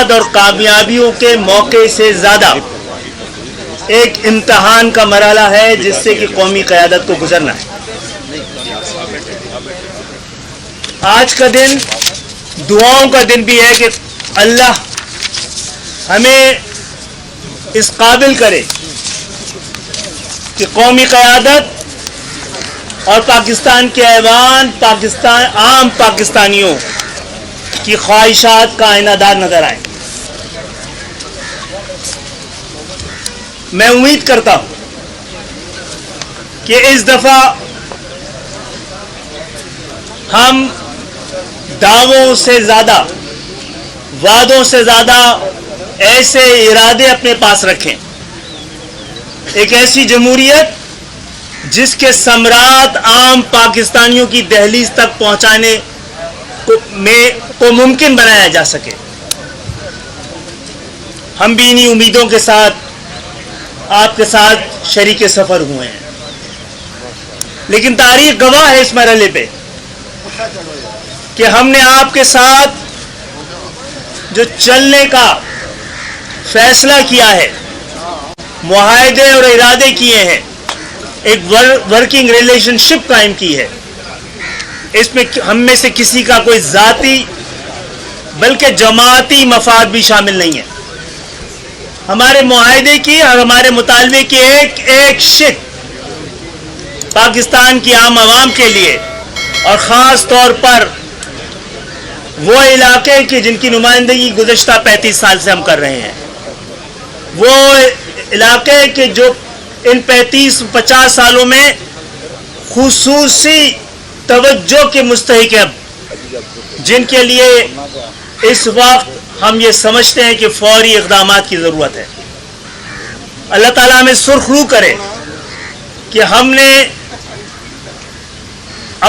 فساد اور کامیابیوں کے موقع سے زیادہ ایک امتحان کا مرحلہ ہے جس سے کہ قومی قیادت کو گزرنا ہے۔ آج کا دن دعاؤں کا دن بھی ہے کہ اللہ ہمیں اس قابل کرے کہ قومی قیادت اور پاکستان کے ایوان عام پاکستانیوں کی خواہشات کا آئینہ دار نظر آئے۔ میں امید کرتا ہوں کہ اس دفعہ ہم دعووں سے زیادہ، وعدوں سے زیادہ ایسے ارادے اپنے پاس رکھیں، ایک ایسی جمہوریت جس کے ثمرات عام پاکستانیوں کی دہلیز تک پہنچانے کو ممکن بنایا جا سکے۔ ہم بھی انہی امیدوں کے ساتھ آپ کے ساتھ شریک سفر ہوئے ہیں، لیکن تاریخ گواہ ہے اس مرحلے پہ کہ ہم نے آپ کے ساتھ جو چلنے کا فیصلہ کیا ہے، معاہدے اور ارادے کیے ہیں، ایک ورکنگ ریلیشن شپ قائم کی ہے، اس میں ہم میں سے کسی کا کوئی ذاتی بلکہ جماعتی مفاد بھی شامل نہیں ہے۔ ہمارے معاہدے کی اور ہمارے مطالبے کی ایک ایک شق پاکستان کی عام عوام کے لیے اور خاص طور پر وہ علاقے کے جن کی نمائندگی گزشتہ 35 سال سے ہم کر رہے ہیں، وہ علاقے کے جو ان 35-50 سالوں میں خصوصی توجہ کے مستحق ہیں، جن کے لیے اس وقت ہم یہ سمجھتے ہیں کہ فوری اقدامات کی ضرورت ہے۔ اللہ تعالیٰ ہمیں سرخ رو کرے کہ ہم نے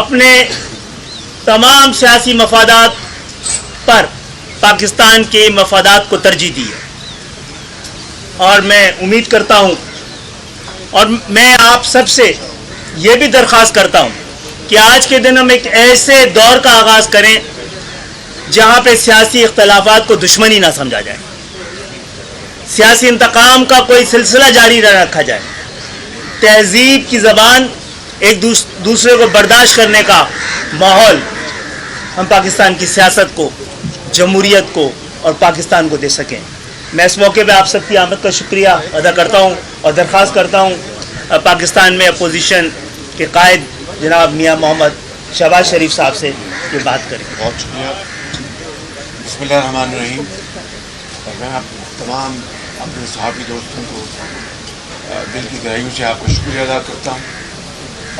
اپنے تمام سیاسی مفادات پر پاکستان کے مفادات کو ترجیح دی ہے، اور میں امید کرتا ہوں اور میں آپ سب سے یہ بھی درخواست کرتا ہوں کہ آج کے دن ہم ایک ایسے دور کا آغاز کریں جہاں پہ سیاسی اختلافات کو دشمنی نہ سمجھا جائے، سیاسی انتقام کا کوئی سلسلہ جاری نہ رکھا جائے، تہذیب کی زبان، ایک دوسرے کو برداشت کرنے کا ماحول ہم پاکستان کی سیاست کو، جمہوریت کو اور پاکستان کو دے سکیں۔ میں اس موقع پہ آپ سب کی آمد کا شکریہ ادا کرتا ہوں اور درخواست کرتا ہوں پاکستان میں اپوزیشن کے قائد جناب میاں محمد شہباز شریف صاحب سے یہ بات کریں۔ بہت شکریہ۔ بسم اللہ الرحمن الرحیم۔ میں تمام اپنے صحافی دوستوں کو دل کی گہرائیوں سے آپ کو شکریہ ادا کرتا ہوں،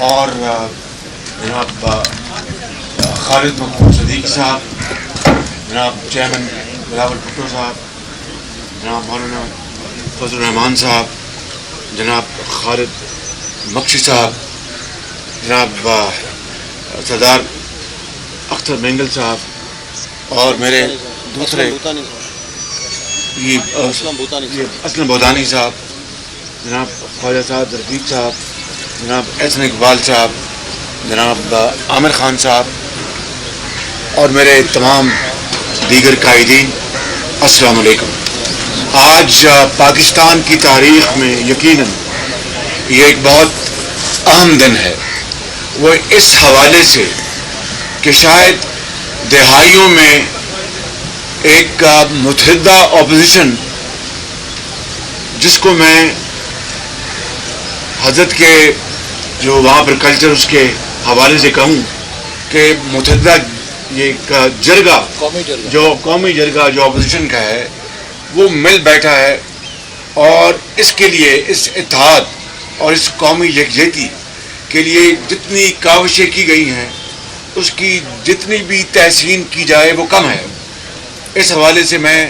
اور جناب خالد مقبول صدیقی صاحب، جناب چیئرمین بلاول بھٹو صاحب، جناب مولانا فضل الرحمان صاحب، جناب خالد مکشی صاحب، جناب سردار اختر مینگل صاحب، اور میرے دوسرے اسلم بودانی صاحب، جناب خواجہ صاحب رفیق صاحب، جناب احسن اقبال صاحب، جناب عامر خان صاحب، اور میرے تمام دیگر قائدین، السلام علیکم۔ آج پاکستان کی تاریخ میں یقیناً یہ ایک بہت اہم دن ہے، وہ اس حوالے سے کہ شاید دہائیوں میں ایک متحدہ اپوزیشن، جس کو میں حضرت کے جو وہاں پر کلچر اس کے حوالے سے کہوں کہ متحدہ یہ جرگہ، جو قومی جرگہ جو اپوزیشن کا ہے، وہ مل بیٹھا ہے، اور اس کے لیے، اس اتحاد اور اس قومی یکجہتی کے لیے جتنی کاوشیں کی گئی ہیں، اس کی جتنی بھی تحسین کی جائے وہ کم ہے۔ اس حوالے سے میں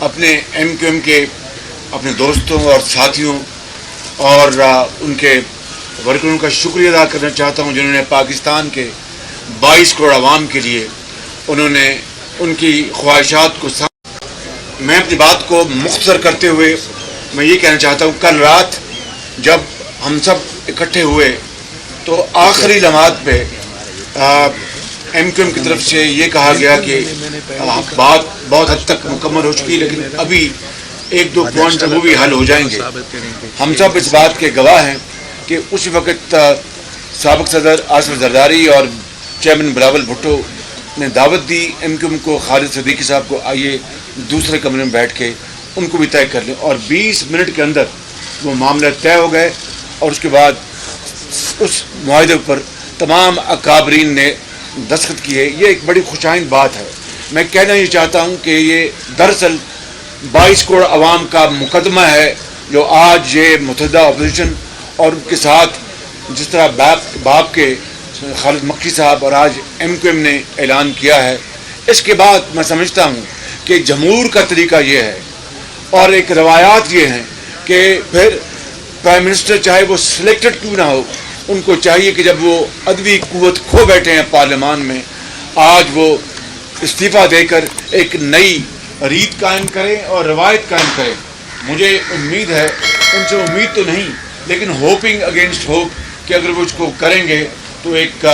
اپنے ایم کیو ایم کے اپنے دوستوں اور ساتھیوں اور ان کے ورکروں کا شکریہ ادا کرنا چاہتا ہوں، جنہوں نے پاکستان کے 22 کروڑ عوام کے لیے انہوں نے ان کی خواہشات کو میں اپنی بات کو مختصر کرتے ہوئے میں یہ کہنا چاہتا ہوں، کل رات جب ہم سب اکٹھے ہوئے تو آخری لمحات پہ ایم کیو ایم کی طرف سے یہ کہا گیا کہ بات بہت حد تک مکمل ہو چکی، لیکن ابھی ایک دو پوائنٹ وہ بھی حل ہو جائیں گے. ہم سب اس بات کے گواہ ہیں کہ اس وقت سابق صدر آصف زرداری اور چیئرمین بلاول بھٹو نے دعوت دی ایم کیو ایم کو، خالد صدیقی صاحب کو، آئیے دوسرے کمرے میں بیٹھ کے ان کو بھی طے کر لیں، اور 20 منٹ کے اندر وہ معاملہ طے ہو گئے. اور اس کے بعد اس معاہدے پر تمام اکابرین نے دستخط کیے. یہ ایک بڑی خوشائند بات ہے. میں کہنا یہ چاہتا ہوں کہ یہ دراصل 22 کروڑ عوام کا مقدمہ ہے جو آج یہ متحدہ اپوزیشن اور ان کے ساتھ جس طرح باپ کے خالد مکی صاحب اور آج ایم کیو ایم نے اعلان کیا ہے. اس کے بعد میں سمجھتا ہوں کہ جمہور کا طریقہ یہ ہے اور ایک روایات یہ ہیں کہ پھر پرائم منسٹر چاہے وہ سلیکٹڈ کیوں نہ ہو، ان کو چاہیے کہ جب وہ عدوی قوت کھو بیٹھے ہیں پارلیمان میں، آج وہ استعفیٰ دے کر ایک نئی ریت قائم کریں اور روایت قائم کریں. مجھے امید ہے، ان سے امید تو نہیں لیکن ہوپنگ اگینسٹ ہوپ، کہ اگر وہ اس کو کریں گے تو ایک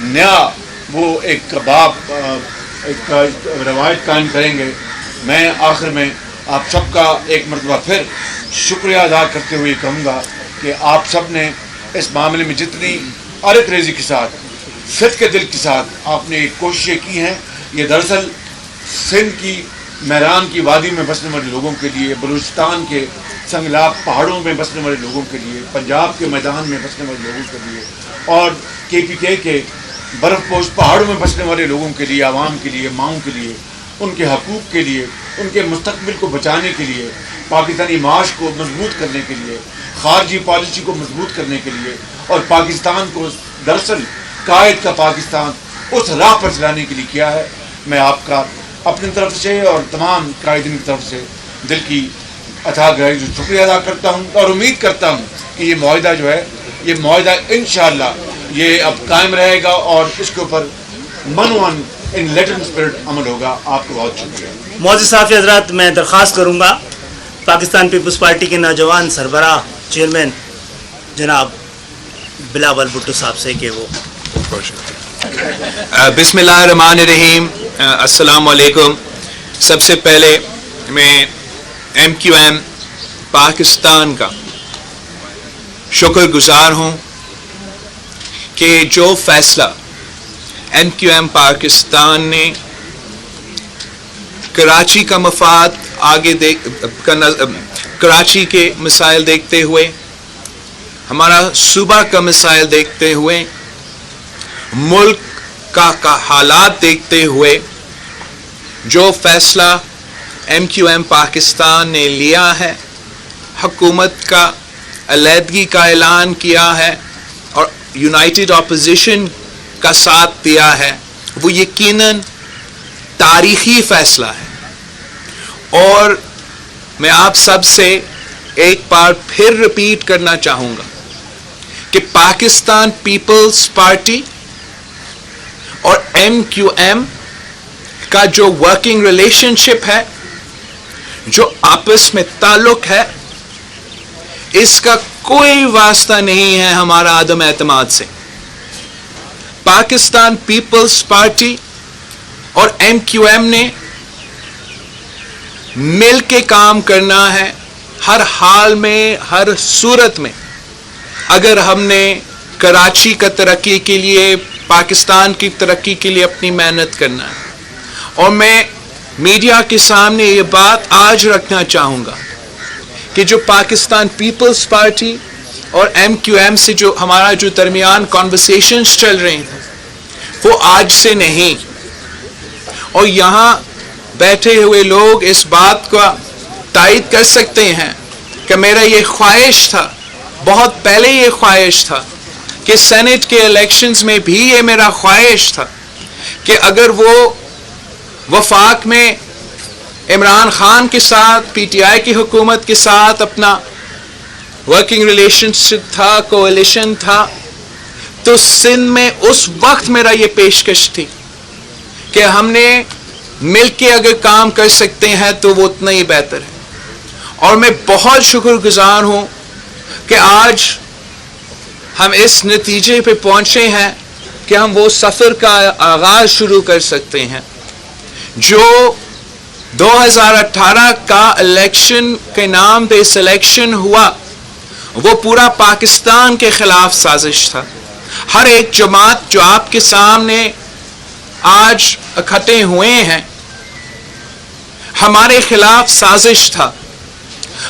نیا وہ ایک ایک روایت قائم کریں گے. میں آخر میں آپ سب کا ایک مرتبہ پھر شکریہ ادا کرتے ہوئے کہوں گا کہ آپ سب نے اس معاملے میں جتنی ارق ریزی کے ساتھ، صدق کے دل کے ساتھ آپ نے کوششیں کی ہیں. یہ دراصل سندھ کی میران کی وادی میں بسنے والے لوگوں کے لیے، بلوچستان کے سنگلاب پہاڑوں میں بسنے والے لوگوں کے لیے، پنجاب کے میدان میں بسنے والے لوگوں کے لیے، اور KPK کے برف پوش پہاڑوں میں بسنے والے لوگوں کے لیے، عوام کے لیے، ماؤں کے لیے، ان کے حقوق کے لیے، ان کے مستقبل کو بچانے کے لیے، پاکستانی معاش کو مضبوط کرنے کے لیے، خارجی پالیسی کو مضبوط کرنے کے لیے، اور پاکستان کو دراصل قائد کا پاکستان اس راہ پر چلانے کے لیے کیا ہے. میں آپ کا اپنی طرف سے اور تمام قائدین کی طرف سے دل کی اتھاہ گہرائی سے شکریہ ادا کرتا ہوں، اور امید کرتا ہوں کہ یہ معاہدہ جو ہے، یہ معاہدہ انشاءاللہ یہ اب قائم رہے گا اور اس کے اوپر منوان ان لیٹر اسپرٹ عمل ہوگا. آپ کو بہت شکریہ. معزز صحافی حضرات، میں درخواست کروں گا پاکستان پیپلز پارٹی کے نوجوان سربراہ چیئرمین جناب بلاول بھٹو صاحب سے کہ وہ بسم اللہ الرحمن الرحیم. السلام علیکم. سب سے پہلے میں MQM پاکستان کا شکر گزار ہوں کہ جو فیصلہ MQM پاکستان نے کراچی کا مفاد کراچی کے مسائل دیکھتے ہوئے، ہمارا صوبہ کا مسائل دیکھتے ہوئے، ملک کا حالات دیکھتے ہوئے جو فیصلہ MQM پاکستان نے لیا ہے، حکومت کا علیحدگی کا اعلان کیا ہے اور یونائٹڈ اپوزیشن کا ساتھ دیا ہے، وہ یقیناً تاریخی فیصلہ ہے. اور میں آپ سب سے ایک بار پھر ریپیٹ کرنا چاہوں گا کہ پاکستان پیپلز پارٹی اور MQM کا جو ورکنگ ریلیشن شپ ہے، جو آپس میں تعلق ہے، اس کا کوئی واسطہ نہیں ہے ہمارا عدم اعتماد سے. پاکستان پیپلز پارٹی اور MQM نے مل کے کام کرنا ہے ہر حال میں، ہر صورت میں. اگر ہم نے کراچی کا ترقی کے لیے، پاکستان کی ترقی کے لیے اپنی محنت کرنا ہے. اور میں میڈیا کے سامنے یہ بات آج رکھنا چاہوں گا کہ جو پاکستان پیپلز پارٹی اور MQM سے جو ہمارا جو درمیان کانورسیشنز چل رہے ہیں وہ آج سے نہیں. اور یہاں بیٹھے ہوئے لوگ اس بات کا تائید کر سکتے ہیں کہ میرا یہ خواہش تھا، بہت پہلے یہ خواہش تھا کہ سینٹ کے الیکشنز میں بھی یہ میرا خواہش تھا کہ اگر وہ وفاق میں عمران خان کے ساتھ، PTI کی حکومت کے ساتھ اپنا ورکنگ ریلیشن شپ تھا، کولیشن تھا، تو سندھ میں اس وقت میرا یہ پیشکش تھی کہ ہم نے مل کے اگر کام کر سکتے ہیں تو وہ اتنا ہی بہتر ہے. اور میں بہت شکر گزار ہوں کہ آج ہم اس نتیجے پہ پہنچے ہیں کہ ہم وہ سفر کا آغاز شروع کر سکتے ہیں جو 2018 کا الیکشن کے نام پہ سلیکشن ہوا، وہ پورا پاکستان کے خلاف سازش تھا. ہر ایک جماعت جو آپ کے سامنے آج اکٹھے ہوئے ہیں ہمارے خلاف سازش تھا،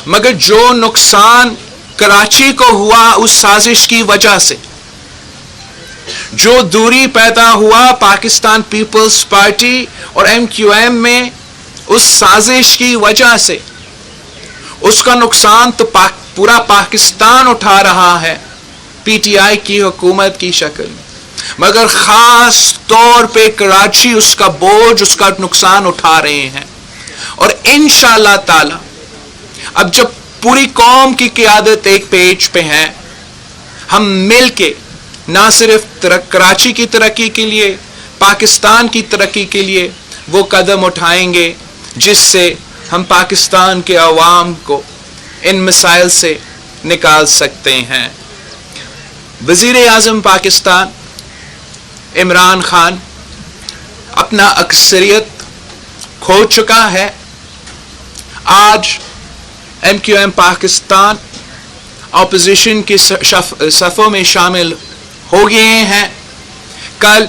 مگر جو نقصان کراچی کو ہوا اس سازش کی وجہ سے، جو دوری پیدا ہوا پاکستان پیپلز پارٹی اور MQM میں اس سازش کی وجہ سے، اس کا نقصان تو پورا پاکستان اٹھا رہا ہے PTI کی حکومت کی شکل میں، مگر خاص طور پہ کراچی اس کا بوجھ، اس کا نقصان اٹھا رہے ہیں. اور انشاءاللہ تعالی اب جب پوری قوم کی قیادت ایک پیج پہ ہے، ہم مل کے نہ صرف کراچی کی ترقی کے لیے، پاکستان کی ترقی کے لیے وہ قدم اٹھائیں گے جس سے ہم پاکستان کے عوام کو ان مسائل سے نکال سکتے ہیں. وزیر اعظم پاکستان عمران خان اپنا اکثریت کھو چکا ہے. آج MQM پاکستان اپوزیشن کے صفوں میں شامل ہو گئے ہیں. کل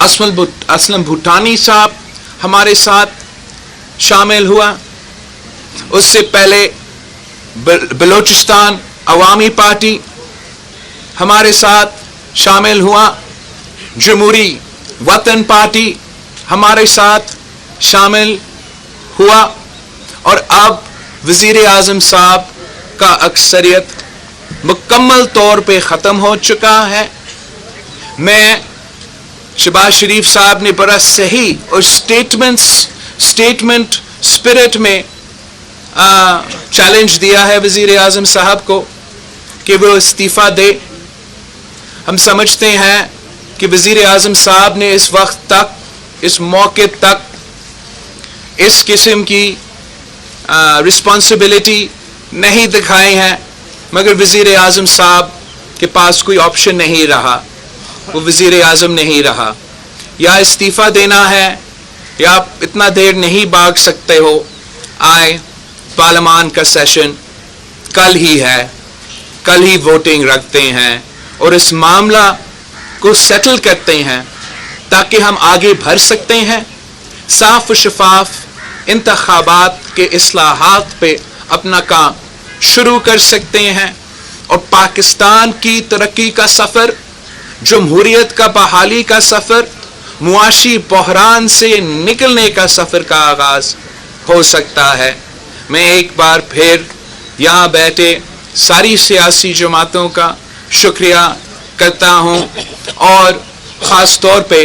اسلم بھوٹانی صاحب ہمارے ساتھ شامل ہوا، اس سے پہلے بلوچستان عوامی پارٹی ہمارے ساتھ شامل ہوا، جمہوری وطن پارٹی ہمارے ساتھ شامل ہوا، اور اب وزیر اعظم صاحب کا اکثریت مکمل طور پہ ختم ہو چکا ہے. میں شہباز شریف صاحب نے بڑا صحیح اور اسٹیٹمنٹ اسپرٹ میں چیلنج دیا ہے وزیر اعظم صاحب کو کہ وہ استعفیٰ دے. ہم سمجھتے ہیں کہ وزیر اعظم صاحب نے اس وقت تک، اس موقع تک اس قسم کی رسپانسبلٹی نہیں دکھائی ہے، مگر وزیر اعظم صاحب کے پاس کوئی آپشن نہیں رہا، وہ وزیر اعظم نہیں رہا. یا استعفیٰ دینا ہے یا آپ اتنا دیر نہیں بھاگ سکتے ہو. آئے پارلیمان کا سیشن کل ہی ہے، کل ہی ووٹنگ رکھتے ہیں اور اس معاملہ کو سیٹل کرتے ہیں تاکہ ہم آگے بڑھ سکتے ہیں، صاف و شفاف انتخابات کے اصلاحات پہ اپنا کام شروع کر سکتے ہیں، اور پاکستان کی ترقی کا سفر، جمہوریت کا بحالی کا سفر، معاشی بحران سے نکلنے کا سفر کا آغاز ہو سکتا ہے. میں ایک بار پھر یہاں بیٹھے ساری سیاسی جماعتوں کا شکریہ کرتا ہوں، اور خاص طور پہ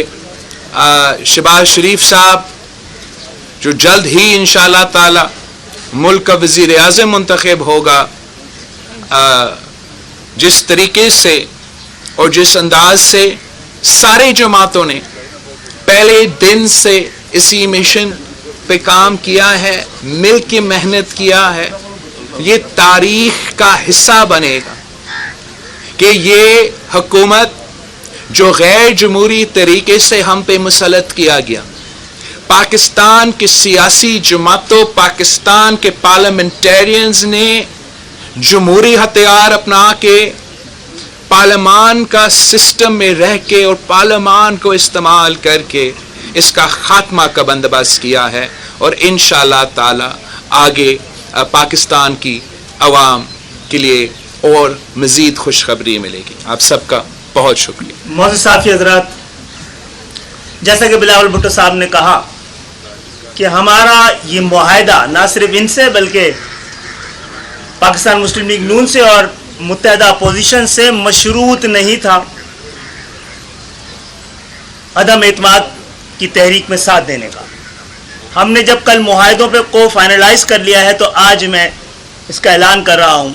شہباز شریف صاحب جو جلد ہی انشاءاللہ تعالی ملک کا وزیر اعظم منتخب ہوگا، جس طریقے سے اور جس انداز سے سارے جماعتوں نے پہلے دن سے اسی مشن پہ کام کیا ہے، مل کے محنت کیا ہے، یہ تاریخ کا حصہ بنے گا کہ یہ حکومت جو غیر جمہوری طریقے سے ہم پہ مسلط کیا گیا، پاکستان کے سیاسی جماعتوں، پاکستان کے پارلیمنٹیرینز نے جمہوری ہتھیار اپنا کے پارلیمان کا سسٹم میں رہ کے اور پارلیمان کو استعمال کر کے اس کا خاتمہ کا بندوبست کیا ہے، اور انشاءاللہ تعالی آگے پاکستان کی عوام کے لیے اور مزید خوشخبری ملے گی. آپ سب کا بہت شکریہ. معزز صحافی حضرات، جیسا کہ بلاول بھٹو صاحب نے کہا کہ ہمارا یہ معاہدہ نہ صرف ان سے بلکہ پاکستان مسلم لیگ نون سے اور متحدہ اپوزیشن سے مشروط نہیں تھا عدم اعتماد کی تحریک میں ساتھ دینے کا. ہم نے جب کل معاہدوں پہ کو فائنلائز کر لیا ہے تو آج میں اس کا اعلان کر رہا ہوں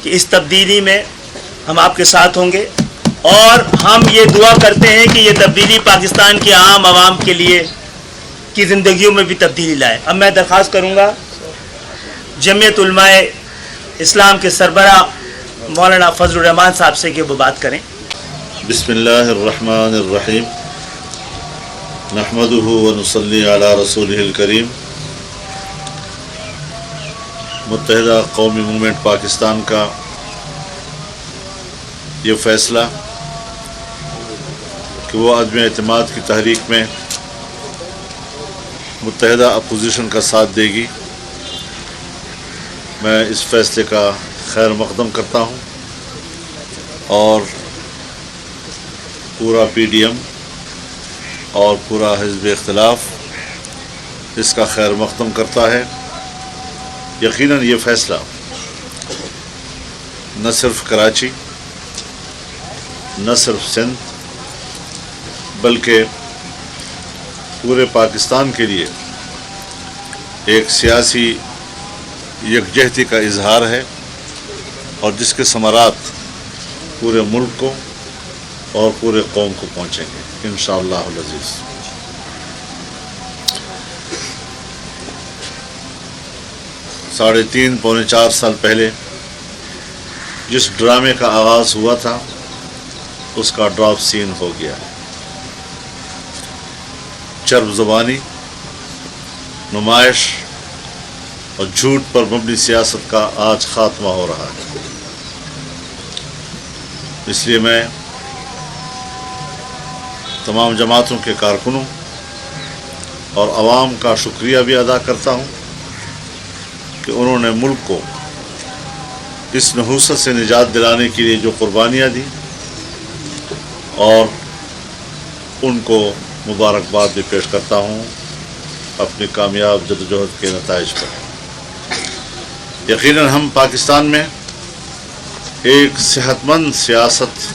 کہ اس تبدیلی میں ہم آپ کے ساتھ ہوں گے، اور ہم یہ دعا کرتے ہیں کہ یہ تبدیلی پاکستان کی عام عوام کے لیے کی زندگیوں میں بھی تبدیلی لائے. اب میں درخواست کروں گا جمعیت علماء اسلام کے سربراہ مولانا فضل الرحمان صاحب سے کہ وہ بات کریں. بسم اللہ الرحمن الرحیم نحمدہ ونصلی علی رسولہ الکریم. متحدہ قومی موومنٹ پاکستان کا یہ فیصلہ کہ وہ عدم اعتماد کی تحریک میں متحدہ اپوزیشن کا ساتھ دے گی، میں اس فیصلے کا خیر مقدم کرتا ہوں اور پورا پی ڈی ایم اور پورا حزب اختلاف اس کا خیر مقدم کرتا ہے. یقیناً یہ فیصلہ نہ صرف کراچی، نہ صرف سندھ، بلکہ پورے پاکستان کے لیے ایک سیاسی یکجہتی کا اظہار ہے اور جس کے ثمرات پورے ملک کو اور پورے قوم کو پہنچیں گے انشاءاللہ العزیز. ساڑھے تین پونے 4 سال پہلے جس ڈرامے کا آغاز ہوا تھا اس کا ڈراپ سین ہو گیا. چرب زبانی، نمائش اور جھوٹ پر مبنی سیاست کا آج خاتمہ ہو رہا ہے. اس لیے میں تمام جماعتوں کے کارکنوں اور عوام کا شکریہ بھی ادا کرتا ہوں کہ انہوں نے ملک کو اس نحوست سے نجات دلانے کے لیے جو قربانیاں دیں، اور ان کو مبارکباد بھی پیش کرتا ہوں اپنی کامیاب جدوجہد کے نتائج پر. یقیناً ہم پاکستان میں ایک صحت مند سیاست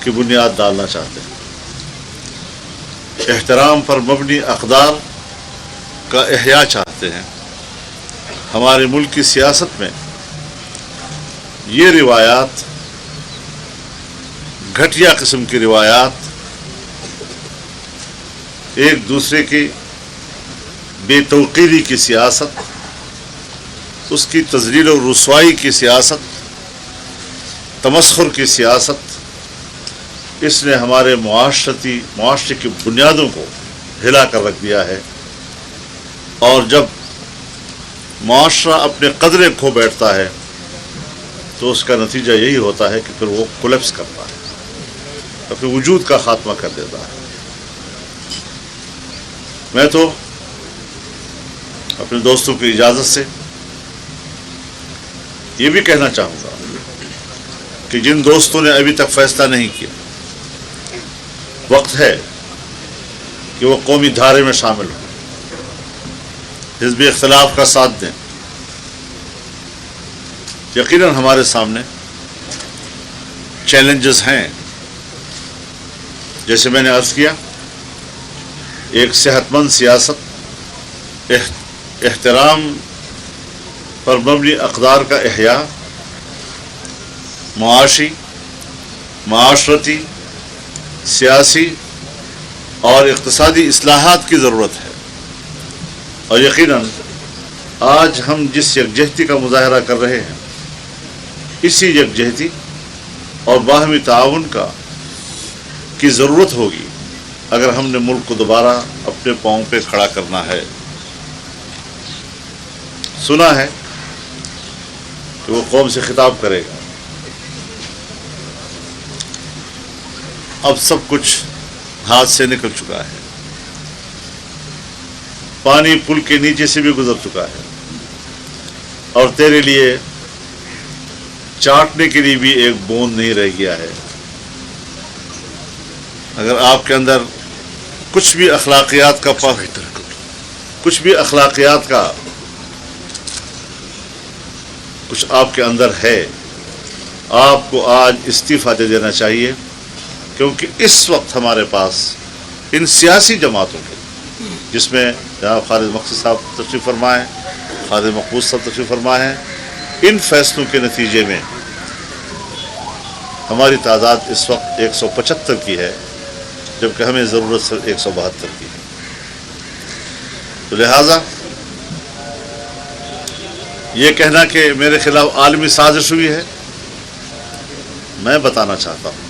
کی بنیاد ڈالنا چاہتے ہیں. احترام پر مبنی اقدار کا احیاء چاہتے ہیں. ہمارے ملک کی سیاست میں یہ روایات، گھٹیا قسم کی روایات، ایک دوسرے کی بے توقیری کی سیاست، اس کی تذلیل و رسوائی کی سیاست، تمسخر کی سیاست، اس نے ہمارے معاشرے کی بنیادوں کو ہلا کر رکھ دیا ہے. اور جب معاشرہ اپنے قدرے کھو بیٹھتا ہے تو اس کا نتیجہ یہی ہوتا ہے کہ پھر وہ کولیپس کرتا ہے، اپنے وجود کا خاتمہ کر دیتا ہے. میں تو اپنے دوستوں کی اجازت سے یہ بھی کہنا چاہوں گا کہ جن دوستوں نے ابھی تک فیصلہ نہیں کیا، وقت ہے کہ وہ قومی دھارے میں شامل ہوں، حزب اختلاف کا ساتھ دیں. یقیناً ہمارے سامنے چیلنجز ہیں، جیسے میں نے عرض کیا، ایک صحت مند سیاست، احترام پر مبنی اقدار کا احیاء، معاشی، معاشرتی، سیاسی اور اقتصادی اصلاحات کی ضرورت ہے. اور یقیناً آج ہم جس یکجہتی کا مظاہرہ کر رہے ہیں، اسی یکجہتی اور باہمی تعاون کی ضرورت ہوگی اگر ہم نے ملک کو دوبارہ اپنے پاؤں پہ کھڑا کرنا ہے. سنا ہے کہ وہ قوم سے خطاب کرے گا. اب سب کچھ ہاتھ سے نکل چکا ہے، پانی پل کے نیچے سے بھی گزر چکا ہے، اور تیرے لیے چاٹنے کے لیے بھی ایک بوند نہیں رہ گیا ہے. اگر آپ کے اندر کچھ بھی اخلاقیات کا کچھ آپ کے اندر ہے، آپ کو آج استعفیٰ دے دینا چاہیے، کیونکہ اس وقت ہمارے پاس ان سیاسی جماعتوں کے، جس میں جناب خالد مقصد صاحب تشریف فرما ہیں، خالد محفوظ صاحب تشریف فرما ہیں، ان فیصلوں کے نتیجے میں ہماری تعداد اس وقت 175 کی ہے، جبکہ ہمیں ضرورت صرف 172 کی ہے. تو لہٰذا یہ کہنا کہ میرے خلاف عالمی سازش ہوئی ہے، میں بتانا چاہتا ہوں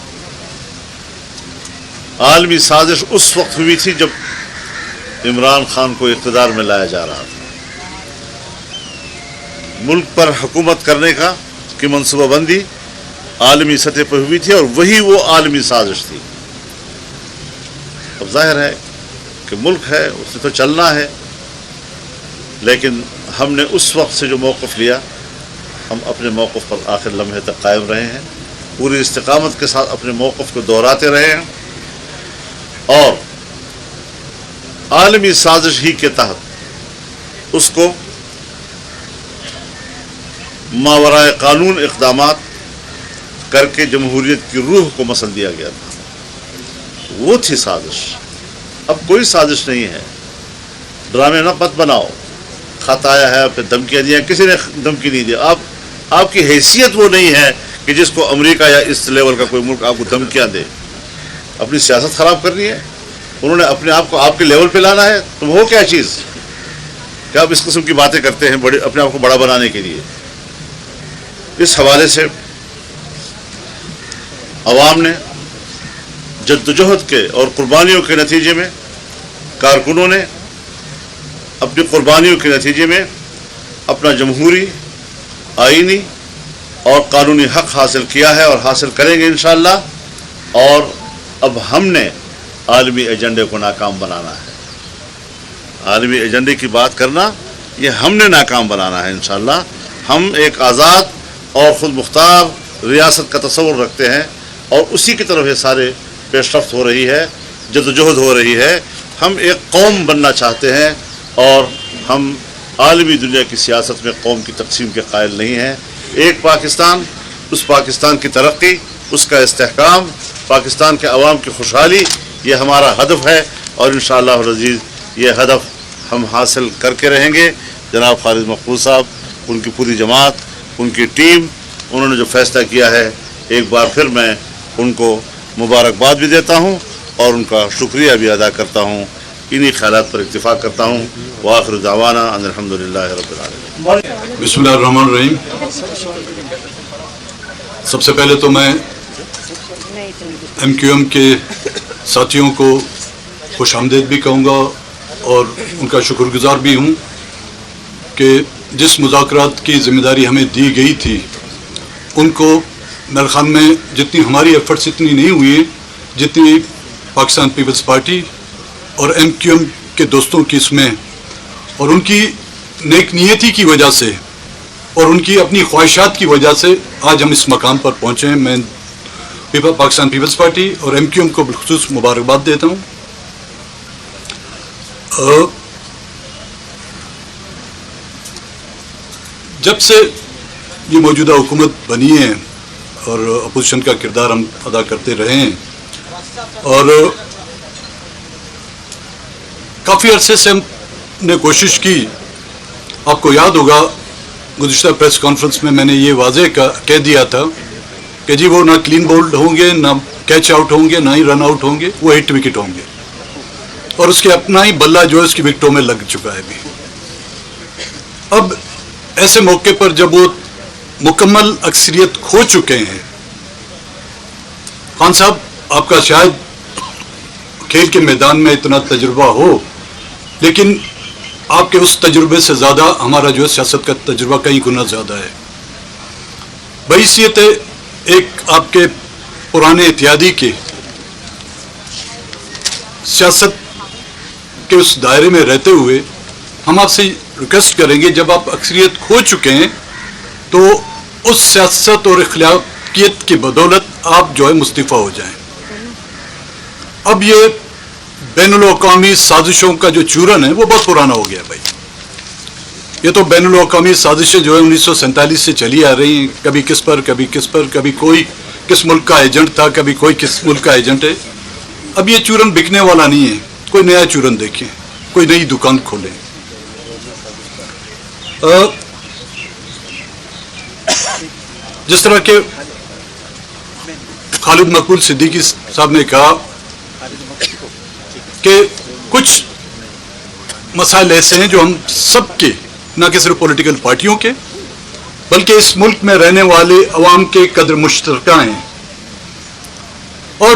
عالمی سازش اس وقت ہوئی تھی جب عمران خان کو اقتدار میں لایا جا رہا تھا. ملک پر حکومت کرنے کی منصوبہ بندی عالمی سطح پر ہوئی تھی اور وہی وہ عالمی سازش تھی. اب ظاہر ہے کہ ملک ہے، اس سے تو چلنا ہے، لیکن ہم نے اس وقت سے جو موقف لیا، ہم اپنے موقف پر آخر لمحے تک قائم رہے ہیں، پوری استقامت کے ساتھ اپنے موقف کو دہراتے رہے ہیں اور عالمی سازش ہی کے تحت اس کو ماورائے قانون اقدامات کر کے جمہوریت کی روح کو مسل دیا گیا تھا. وہ تھی سازش. اب کوئی سازش نہیں ہے. ڈرامے نہ مت بناؤ. خط آیا ہے پھر دھمکیاں دیا، کسی نے دھمکی نہیں دی. آپ کی حیثیت وہ نہیں ہے کہ جس کو امریکہ یا اس لیول کا کوئی ملک آپ کو دھمکیاں دے. اپنی سیاست خراب کرنی ہے. انہوں نے اپنے آپ کو آپ کے لیول پہ لانا ہے. تم ہو کیا چیز کہ آپ اس قسم کی باتیں کرتے ہیں اپنے آپ کو بڑا بنانے کے لیے. اس حوالے سے عوام نے جدوجہد کے اور قربانیوں کے نتیجے میں، کارکنوں نے اپنی قربانیوں کے نتیجے میں اپنا جمہوری، آئینی اور قانونی حق حاصل کیا ہے اور حاصل کریں گے انشاءاللہ. اور اب ہم نے عالمی ایجنڈے کو ناکام بنانا ہے. عالمی ایجنڈے کی بات کرنا یہ ہم نے ناکام بنانا ہے انشاءاللہ. ہم ایک آزاد اور خود مختار ریاست کا تصور رکھتے ہیں اور اسی کی طرف یہ سارے پیش رفت ہو رہی ہے، جدوجہد ہو رہی ہے. ہم ایک قوم بننا چاہتے ہیں اور ہم عالمی دنیا کی سیاست میں قوم کی تقسیم کے قائل نہیں ہیں. ایک پاکستان، اس پاکستان کی ترقی، اس کا استحکام، پاکستان کے عوام کی خوشحالی، یہ ہمارا ہدف ہے اور انشاءاللہ العزیز یہ ہدف ہم حاصل کر کے رہیں گے. جناب خالد مقبول صاحب، ان کی پوری جماعت، ان کی ٹیم، انہوں نے جو فیصلہ کیا ہے، ایک بار پھر میں ان کو مبارکباد بھی دیتا ہوں اور ان کا شکریہ بھی ادا کرتا ہوں. انہی خیالات پر اتفاق کرتا ہوں. وآخر دعوانا ان الحمدللہ رب العالمین. بسم اللہ الرحمن الرحیم. سب سے پہلے تو میں ایم کیو ایم کے ساتھیوں کو خوش آمدید بھی کہوں گا اور ان کا شکر گزار بھی ہوں کہ جس مذاکرات کی ذمہ داری ہمیں دی گئی تھی ان کو میرے خیال میں جتنی ہماری ایفرٹس اتنی نہیں ہوئی جتنی پاکستان پیپلز پارٹی اور ایم کیو ایم کے دوستوں کی اس میں اور ان کی نیک نیتی کی وجہ سے اور ان کی اپنی خواہشات کی وجہ سے آج ہم اس مقام پر پہنچے ہیں. میں پاکستان پیپلز پارٹی اور ایم کیو ایم کو بالخصوص مبارکباد دیتا ہوں. جب سے یہ موجودہ حکومت بنی ہے اور اپوزیشن کا کردار ہم ادا کرتے رہے ہیں اور کافی عرصے سے ہم نے کوشش کی. آپ کو یاد ہوگا گزشتہ پریس کانفرنس میں میں نے یہ واضح کہہ دیا تھا کہ جی وہ نہ کلین بولڈ ہوں گے، نہ کیچ آؤٹ ہوں گے، نہ ہی رن آؤٹ ہوں گے، وہ ہٹ وکٹ ہوں گے. اور اس کے اپنا ہی بلہ جو ہے اس کی وکٹوں میں لگ چکا ہے بھی. اب ایسے موقع پر جب وہ مکمل اکثریت کھو چکے ہیں، خان صاحب آپ کا شاید کھیل کے میدان میں اتنا تجربہ ہو، لیکن آپ کے اس تجربے سے زیادہ ہمارا جو ہے سیاست کا تجربہ کئی گنا زیادہ ہے. بحیثیت ایک آپ کے پرانے اتحادی کے سیاست کے اس دائرے میں رہتے ہوئے ہم آپ سے ریکویسٹ کریں گے جب آپ اکثریت کھو چکے ہیں تو اس سیاست اور اخلاقیت کی بدولت آپ جو ہے مستعفی ہو جائیں. اب یہ بین الاقوامی سازشوں کا جو چورن ہے وہ بہت پرانا ہو گیا بھائی. یہ تو بین الاقوامی سازشیں جو ہے 1947 سے چلی آ رہی ہیں، کبھی کس پر کبھی کس پر، کبھی کوئی کس ملک کا ایجنٹ تھا، کبھی کوئی کس ملک کا ایجنٹ ہے. اب یہ چورن بکنے والا نہیں ہے. کوئی نیا چورن دیکھیں، کوئی نئی دکان کھولیں. جس طرح کہ خالد مقبول صدیقی صاحب نے کہا کہ کچھ مسائل ایسے ہیں جو ہم سب کے، نہ کہ صرف پولیٹیکل پارٹیوں کے بلکہ اس ملک میں رہنے والے عوام کے قدر مشترکہ ہیں. اور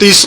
30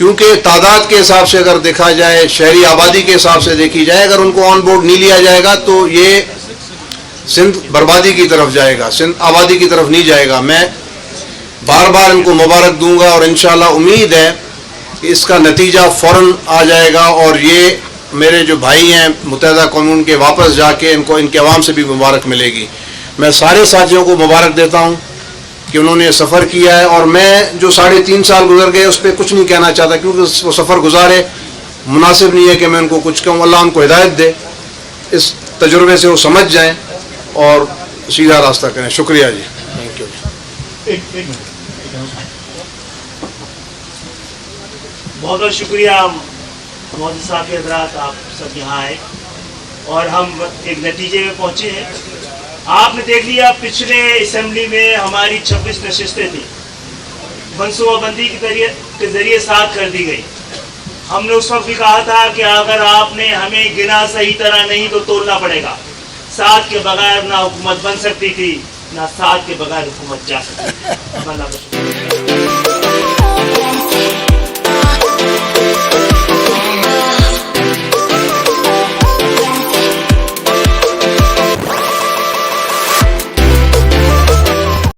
کیونکہ تعداد کے حساب سے اگر دیکھا جائے, شہری آبادی کے حساب سے دیکھی جائے, اگر ان کو آن بورڈ نہیں لیا جائے گا تو یہ سندھ بربادی کی طرف جائے گا, سندھ آبادی کی طرف نہیں جائے گا. میں بار بار ان کو مبارک دوں گا اور انشاءاللہ امید ہے کہ اس کا نتیجہ فوراً آ جائے گا, اور یہ میرے جو بھائی ہیں متحدہ قوموں کے واپس جا کے ان کو ان کے عوام سے بھی مبارک ملے گی. میں سارے ساتھیوں کو مبارک دیتا ہوں کہ انہوں نے یہ سفر کیا ہے, اور میں جو 3.5 سال گزر گئے اس پہ کچھ نہیں کہنا چاہتا, کیونکہ وہ سفر گزارے, مناسب نہیں ہے کہ میں ان کو کچھ کہوں. اللہ ان کو ہدایت دے, اس تجربے سے وہ سمجھ جائیں اور سیدھا راستہ کریں. شکریہ جی, تھینک یو. بہت بہت شکریہ محترم صاحب حضرات, آپ سب یہاں آئے اور ہم ایک نتیجے میں پہنچے ہیں. آپ نے دیکھ لیا پچھلے اسمبلی میں ہماری 26 نشستیں تھیں, منصوبہ بندی کے ذریعے 7 کر دی گئی. ہم نے اس وقت بھی کہا تھا کہ اگر آپ نے ہمیں گنا صحیح طرح نہیں تو تولنا پڑے گا. 7 کے بغیر نہ حکومت بن سکتی تھی, نہ 7 کے بغیر حکومت جا سکتی تھی.